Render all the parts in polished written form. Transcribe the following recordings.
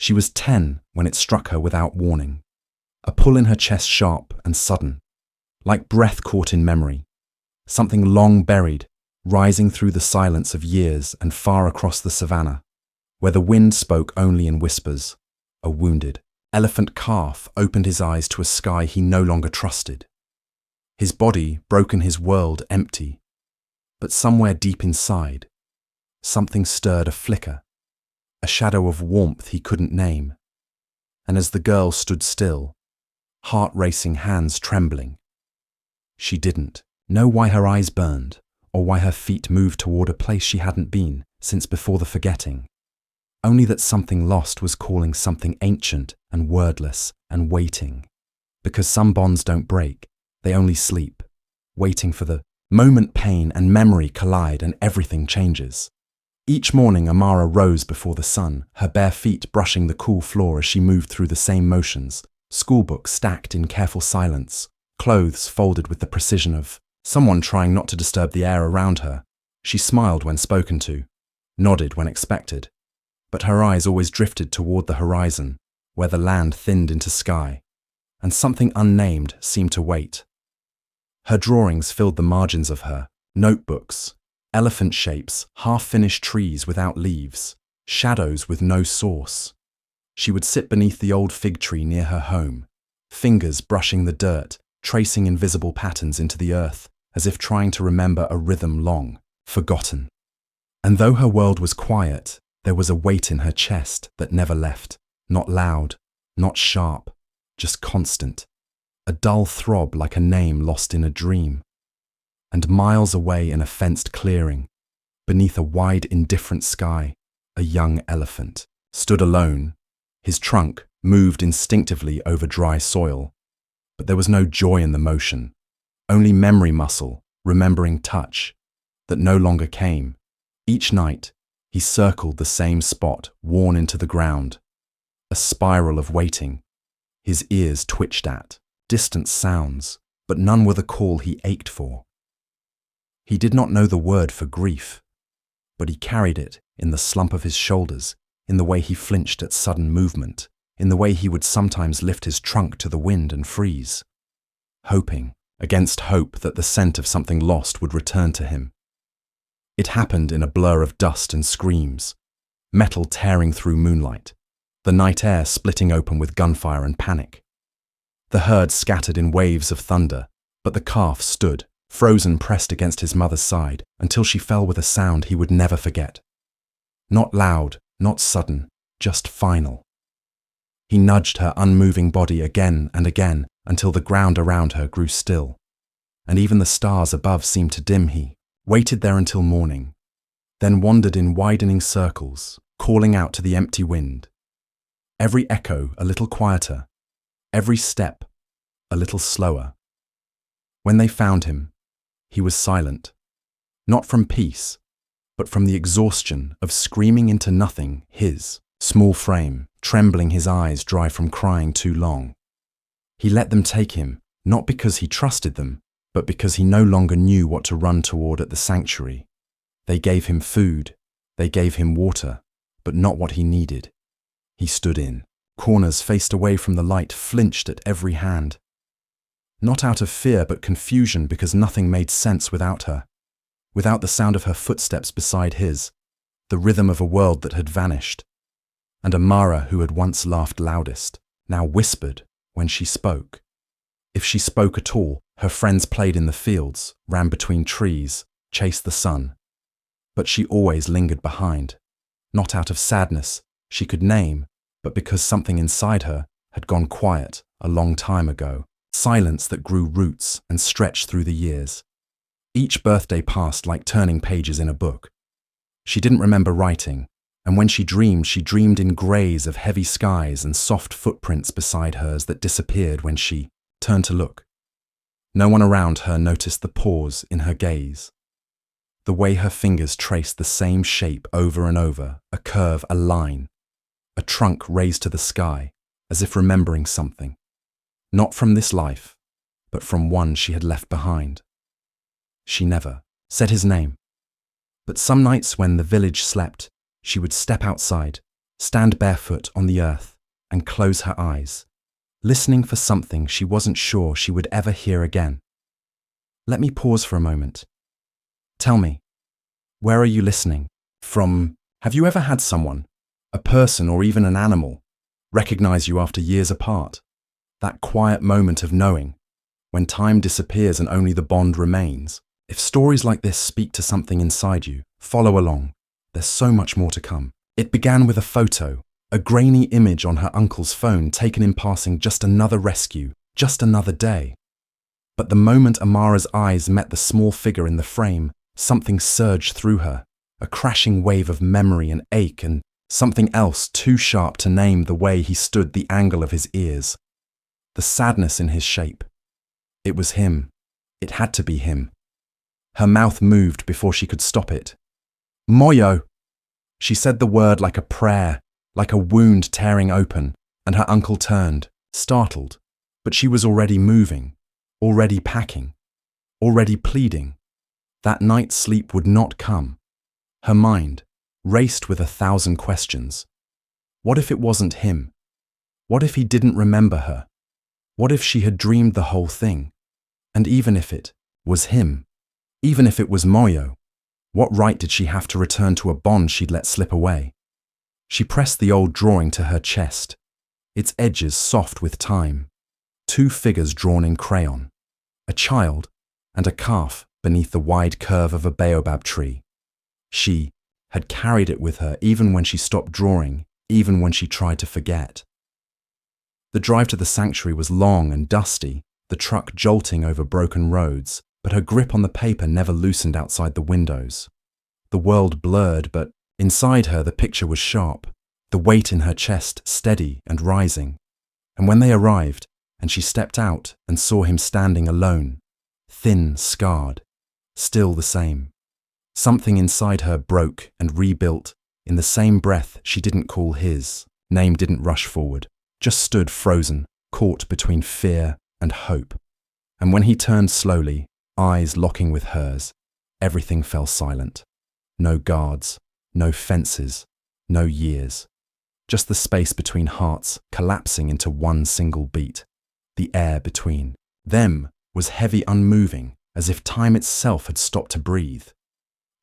She was 10 when it struck her without warning. A pull in her chest, sharp and sudden, like breath caught in memory. Something long buried, rising through the silence of years and far across the savannah, where the wind spoke only in whispers. A wounded elephant calf opened his eyes to a sky he no longer trusted. His body broken, his world empty. But somewhere deep inside, something stirred, a flicker, a shadow of warmth he couldn't name. And as the girl stood still, heart racing, hands trembling, she didn't know why her eyes burned or why her feet moved toward a place she hadn't been since before the forgetting. Only that something lost was calling something ancient and wordless and waiting. Because some bonds don't break, they only sleep, waiting for the moment pain and memory collide and everything changes. Each morning Amara rose before the sun, her bare feet brushing the cool floor as she moved through the same motions, schoolbooks stacked in careful silence, clothes folded with the precision of someone trying not to disturb the air around her. She smiled when spoken to, nodded when expected, but her eyes always drifted toward the horizon, where the land thinned into sky, and something unnamed seemed to wait. Her drawings filled the margins of her notebooks, elephant shapes, half-finished trees without leaves, shadows with no source. She would sit beneath the old fig tree near her home, fingers brushing the dirt, tracing invisible patterns into the earth, as if trying to remember a rhythm long forgotten. And though her world was quiet, there was a weight in her chest that never left, not loud, not sharp, just constant, a dull throb like a name lost in a dream. And miles away in a fenced clearing, beneath a wide indifferent sky, a young elephant stood alone. His trunk moved instinctively over dry soil, but there was no joy in the motion, only memory muscle, remembering touch, that no longer came. Each night, he circled the same spot, worn into the ground, a spiral of waiting. His ears twitched at distant sounds, but none were the call he ached for. He did not know the word for grief, but he carried it in the slump of his shoulders, in the way he flinched at sudden movement, in the way he would sometimes lift his trunk to the wind and freeze, hoping, against hope, that the scent of something lost would return to him. It happened in a blur of dust and screams, metal tearing through moonlight, the night air splitting open with gunfire and panic. The herd scattered in waves of thunder, but the calf stood, frozen, pressed against his mother's side, until she fell with a sound he would never forget. Not loud, not sudden, just final. He nudged her unmoving body again and again until the ground around her grew still, and even the stars above seemed to dim. He waited there until morning, then wandered in widening circles, calling out to the empty wind. Every echo a little quieter, every step a little slower. When they found him, he was silent, not from peace, but from the exhaustion of screaming into nothing, his small frame, trembling, his eyes dry from crying too long. He let them take him, not because he trusted them, but because he no longer knew what to run toward at the sanctuary. They gave him food, they gave him water, but not what he needed. He stood in corners, faced away from the light, flinched at every hand. Not out of fear, but confusion, because nothing made sense without her, without the sound of her footsteps beside his, the rhythm of a world that had vanished. And Amara, who had once laughed loudest, now whispered when she spoke. If she spoke at all, her friends played in the fields, ran between trees, chased the sun. But she always lingered behind, not out of sadness she could name, but because something inside her had gone quiet a long time ago, silence that grew roots and stretched through the years. Each birthday passed like turning pages in a book. She didn't remember writing, and when she dreamed in greys of heavy skies and soft footprints beside hers that disappeared when she turned to look. No one around her noticed the pause in her gaze, the way her fingers traced the same shape over and over, a curve, a line, a trunk raised to the sky, as if remembering something, not from this life, but from one she had left behind. She never said his name, but some nights when the village slept, she would step outside, stand barefoot on the earth, and close her eyes, listening for something she wasn't sure she would ever hear again. Let me pause for a moment. Tell me, where are you listening from? Have you ever had someone, a person or even an animal, recognize you after years apart? That quiet moment of knowing, when time disappears and only the bond remains. If stories like this speak to something inside you, follow along. There's so much more to come. It began with a photo, a grainy image on her uncle's phone taken in passing, just another rescue, just another day. But the moment Amara's eyes met the small figure in the frame, something surged through her, a crashing wave of memory and ache, and something else too sharp to name. The way he stood, the angle of his ears, the sadness in his shape. It was him. It had to be him. Her mouth moved before she could stop it. Moyo! She said the word like a prayer, like a wound tearing open, and her uncle turned, startled. But she was already moving, already packing, already pleading. That night's sleep would not come. Her mind raced with 1,000 questions. What if it wasn't him? What if he didn't remember her? What if she had dreamed the whole thing? And even if it was him, even if it was Moyo, what right did she have to return to a bond she'd let slip away? She pressed the old drawing to her chest, its edges soft with time. 2 figures drawn in crayon, a child and a calf beneath the wide curve of a baobab tree. She had carried it with her even when she stopped drawing, even when she tried to forget. The drive to the sanctuary was long and dusty, the truck jolting over broken roads, but her grip on the paper never loosened outside the windows. The world blurred, but inside her the picture was sharp, the weight in her chest steady and rising. And when they arrived, and she stepped out and saw him standing alone, thin, scarred, still the same. Something inside her broke and rebuilt. In the same breath she didn't call his name, didn't rush forward, just stood frozen, caught between fear and hope. And when he turned slowly, eyes locking with hers, everything fell silent. No guards, no fences, no years. Just the space between hearts collapsing into one single beat. The air between them was heavy, unmoving, as if time itself had stopped to breathe.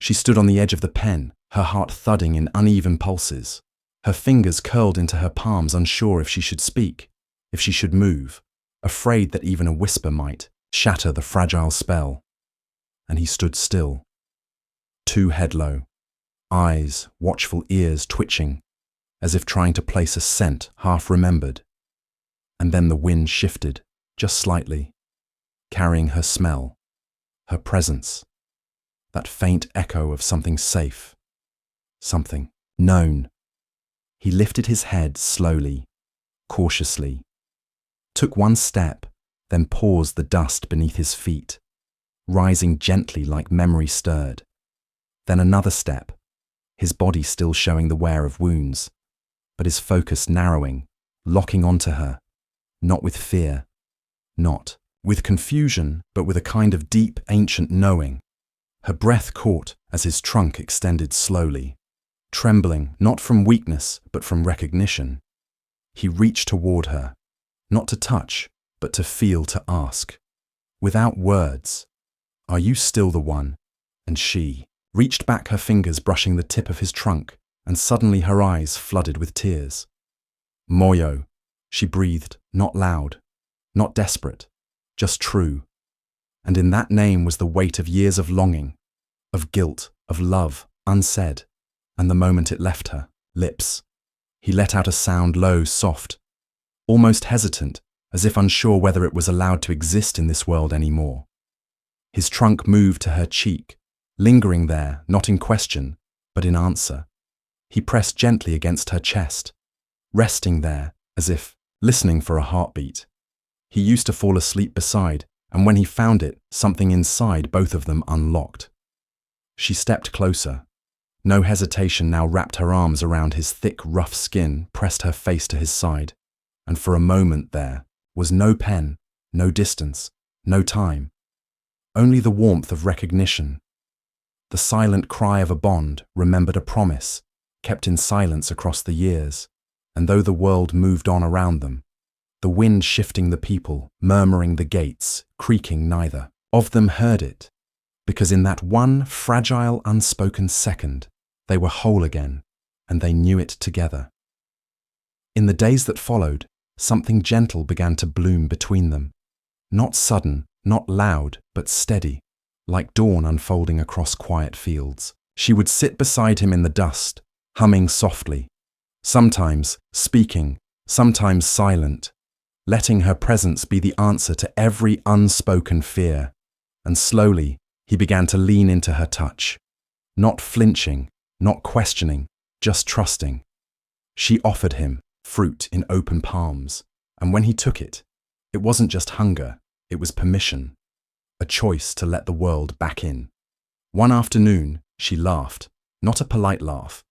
She stood on the edge of the pen, her heart thudding in uneven pulses. Her fingers curled into her palms, unsure if she should speak, if she should move, afraid that even a whisper might shatter the fragile spell. And he stood still, 2 head low, eyes, watchful, ears twitching, as if trying to place a scent half remembered. And then the wind shifted, just slightly, carrying her smell, her presence, that faint echo of something safe, something known. He lifted his head slowly, cautiously, took 1 step, then paused, the dust beneath his feet, rising gently like memory stirred. Then another step, his body still showing the wear of wounds, but his focus narrowing, locking onto her, not with fear, not with confusion, but with a kind of deep, ancient knowing. Her breath caught as his trunk extended slowly, trembling not from weakness but from recognition. He reached toward her, not to touch, but to feel, to ask, without words, "Are you still the one?" And she reached back, her fingers brushing the tip of his trunk, and suddenly her eyes flooded with tears. "Moyo," she breathed, not loud, not desperate, just true. And in that name was the weight of years of longing, of guilt, of love, unsaid. And the moment it left her lips, he let out a sound, low, soft, almost hesitant, as if unsure whether it was allowed to exist in this world anymore. His trunk moved to her cheek, lingering there, not in question, but in answer. He pressed gently against her chest, resting there, as if listening for a heartbeat. He used to fall asleep beside, and when he found it, something inside both of them unlocked. She stepped closer. No hesitation now wrapped her arms around his thick, rough skin, pressed her face to his side, and for a moment there was no pen, no distance, no time, only the warmth of recognition. The silent cry of a bond, remembered, a promise, kept in silence across the years, and though the world moved on around them, the wind shifting the people, murmuring the gates, creaking neither of them heard it, because in that one fragile, unspoken second, they were whole again, and they knew it together. In the days that followed, something gentle began to bloom between them. Not sudden, not loud, but steady, like dawn unfolding across quiet fields. She would sit beside him in the dust, humming softly, sometimes speaking, sometimes silent, letting her presence be the answer to every unspoken fear. And slowly, he began to lean into her touch, not flinching, not questioning, just trusting. She offered him fruit in open palms, and when he took it, it wasn't just hunger, it was permission, a choice to let the world back in. One afternoon, she laughed, not a polite laugh,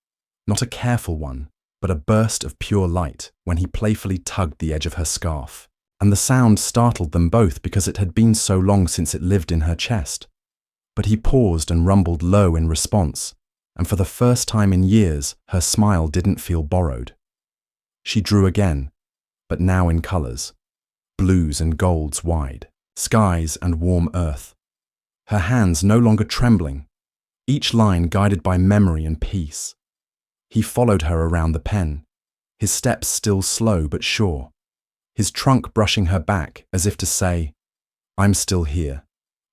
not a careful one, but a burst of pure light when he playfully tugged the edge of her scarf. And the sound startled them both because it had been so long since it lived in her chest. But he paused and rumbled low in response, and for the first time in years, her smile didn't feel borrowed. She drew again, but now in colours, blues and golds wide, skies and warm earth. Her hands no longer trembling, each line guided by memory and peace. He followed her around the pen, his steps still slow but sure, his trunk brushing her back as if to say, "I'm still here."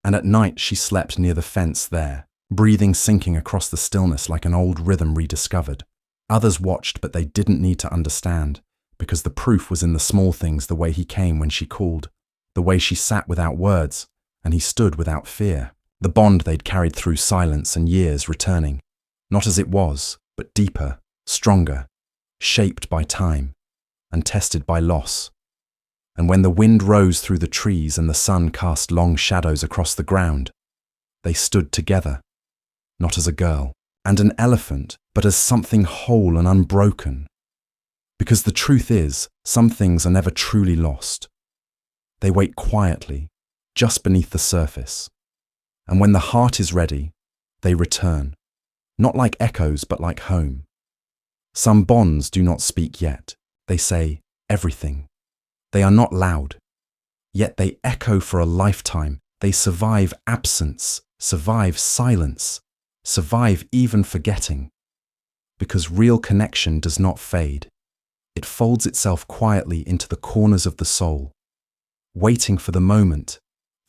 And at night she slept near the fence there, breathing sinking across the stillness like an old rhythm rediscovered. Others watched, but they didn't need to understand, because the proof was in the small things, the way he came when she called, the way she sat without words, and he stood without fear. The bond they'd carried through silence and years returning, not as it was, but deeper, stronger, shaped by time, and tested by loss. And when the wind rose through the trees and the sun cast long shadows across the ground, they stood together, not as a girl and an elephant, but as something whole and unbroken. Because the truth is, some things are never truly lost. They wait quietly, just beneath the surface. And when the heart is ready, they return, not like echoes, but like home. Some bonds do not speak yet. They say everything. They are not loud, yet they echo for a lifetime. They survive absence, survive silence, survive even forgetting. Because real connection does not fade. It folds itself quietly into the corners of the soul, waiting for the moment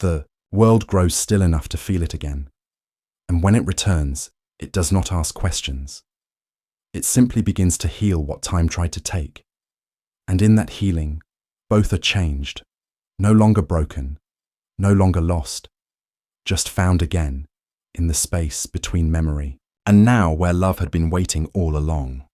the world grows still enough to feel it again. And when it returns, it does not ask questions. It simply begins to heal what time tried to take. And in that healing, both are changed, no longer broken, no longer lost, just found again in the space between memory. And now where love had been waiting all along.